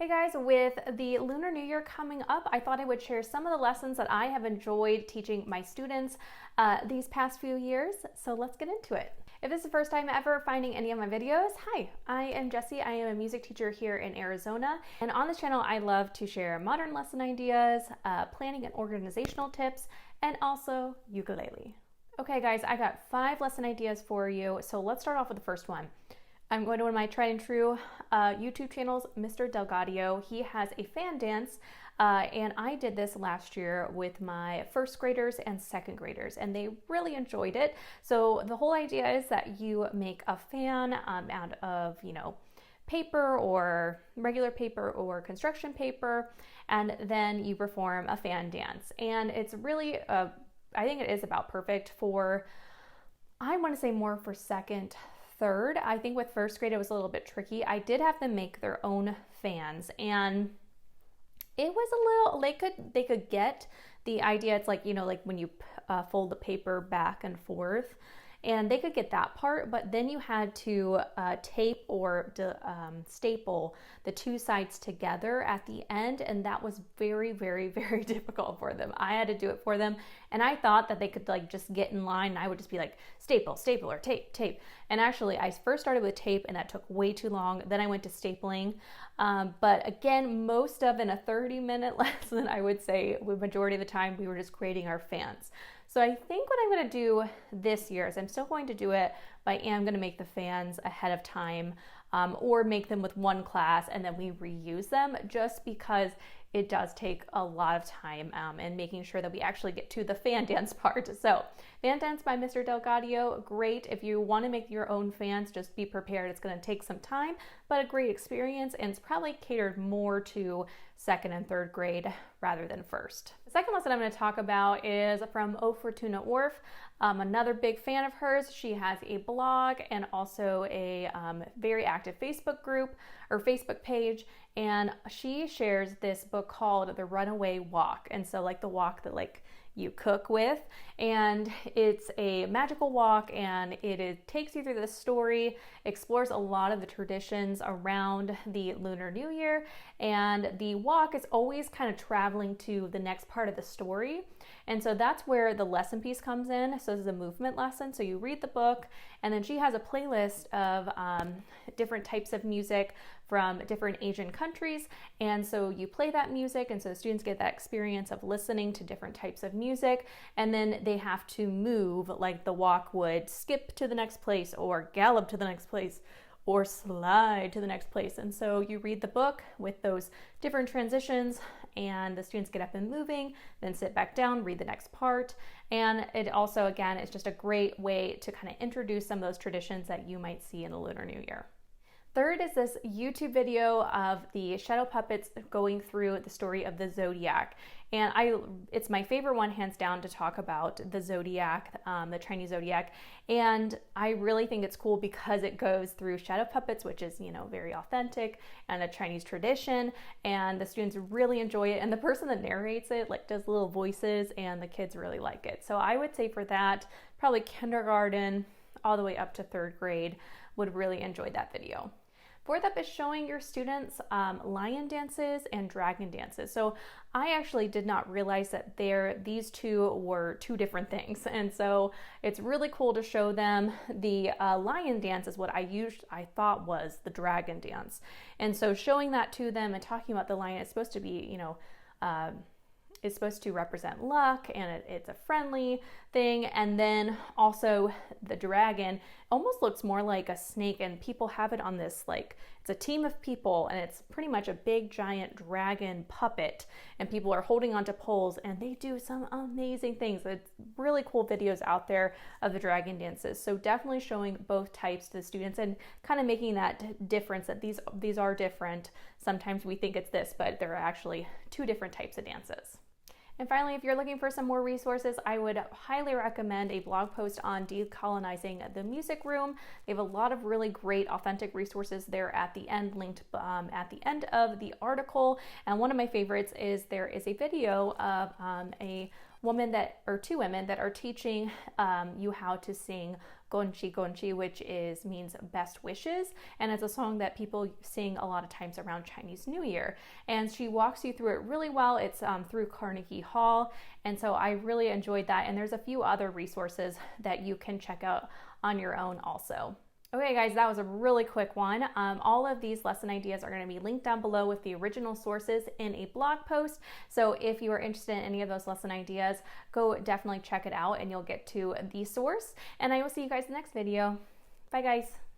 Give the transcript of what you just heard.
Hey guys, with the Lunar New Year coming up, I thought I would share some of the lessons that I have enjoyed teaching my students these past few years. So let's get into it. If this is the first time ever finding any of my videos, hi, I am Jessie. I am a music teacher here in Arizona. And on this channel, I love to share modern lesson ideas, planning and organizational tips, and also ukulele. Okay guys, I got 5 lesson ideas for you. So let's start off with the first one. I'm going to one of my tried and true YouTube channels, Mr. Delgadio. He has a fan dance, and I did this last year with my first graders and second graders, and they really enjoyed it. So the whole idea is that you make a fan out of, paper or regular paper or construction paper, and then you perform a fan dance. And it's really, I think it is about perfect for, I want to say more for second, third. I think with first grade it was a little bit tricky. I did have them make their own fans, and it was a little, they could get the idea. It's like, like when you fold the paper back and forth, and they could get that part, but then you had to tape or staple the two sides together at the end, and that was very, very, very difficult for them. I had to do it for them, and I thought that they could just get in line, and I would just be like, staple, staple, or tape, tape. And actually, I first started with tape, and that took way too long. Then I went to stapling. But again, most of in a 30-minute lesson, I would say the majority of the time, we were just creating our fans. So I think what I'm going to do this year is I'm still going to do it, but I am going to make the fans ahead of time, or make them with one class and then we reuse them, just because it does take a lot of time and making sure that we actually get to the fan dance part. So fan dance by Mr. Delgadio, great. If you want to make your own fans, just be prepared. It's going to take some time, but a great experience, and it's probably catered more to second and third grade rather than first. The second lesson I'm going to talk about is from O Fortuna Orf, another big fan of hers. She has a blog and also a very active Facebook group or Facebook page, and she shares this book called The Runaway Wok. And so like the walk that you cook with, and it's a magical walk, and it takes you through the story, explores a lot of the traditions around the Lunar New Year, and the walk is always kind of traveling to the next part of the story. And so that's where the lesson piece comes in. So this is a movement lesson. So you read the book, and then she has a playlist of different types of music from different Asian countries. And so you play that music, and so the students get that experience of listening to different types of music, and then they have to move like the walk would, skip to the next place or gallop to the next place or slide to the next place. And so you read the book with those different transitions, and the students get up and moving, then sit back down, read the next part. And it also, again, is just a great way to kind of introduce some of those traditions that you might see in the Lunar New Year. Third is this YouTube video of the shadow puppets going through the story of the Zodiac. And it's my favorite one, hands down, to talk about the Zodiac, the Chinese Zodiac. And I really think it's cool because it goes through shadow puppets, which is, very authentic and a Chinese tradition. And the students really enjoy it. And the person that narrates it does little voices, and the kids really like it. So I would say for that, probably kindergarten all the way up to third grade would really enjoy that video. Fourth up is showing your students lion dances and dragon dances. So I actually did not realize that these two were two different things. And so it's really cool to show them. The lion dance is what I thought was the dragon dance. And so showing that to them and talking about the lion is supposed to be, is supposed to represent luck, and it's a friendly thing. And then also the dragon almost looks more like a snake, and people have it on this, it's a team of people, and it's pretty much a big giant dragon puppet, and people are holding onto poles, and they do some amazing things. It's really cool videos out there of the dragon dances. So definitely showing both types to the students and kind of making that difference that these are different. Sometimes we think it's this, but there are actually two different types of dances. And finally, if you're looking for some more resources, I would highly recommend a blog post on decolonizing the music room. They have a lot of really great authentic resources there at the end, linked at the end of the article. And one of my favorites is there is a video of two women that are teaching you how to sing Gong Xi, which means best wishes, and it's a song that people sing a lot of times around Chinese New Year. And she walks you through it really well. It's through Carnegie Hall, and so I really enjoyed that. And there's a few other resources that you can check out on your own also. Okay guys, that was a really quick one. All of these lesson ideas are going to be linked down below with the original sources in a blog post. So if you are interested in any of those lesson ideas, go definitely check it out and you'll get to the source. And I will see you guys in the next video. Bye guys.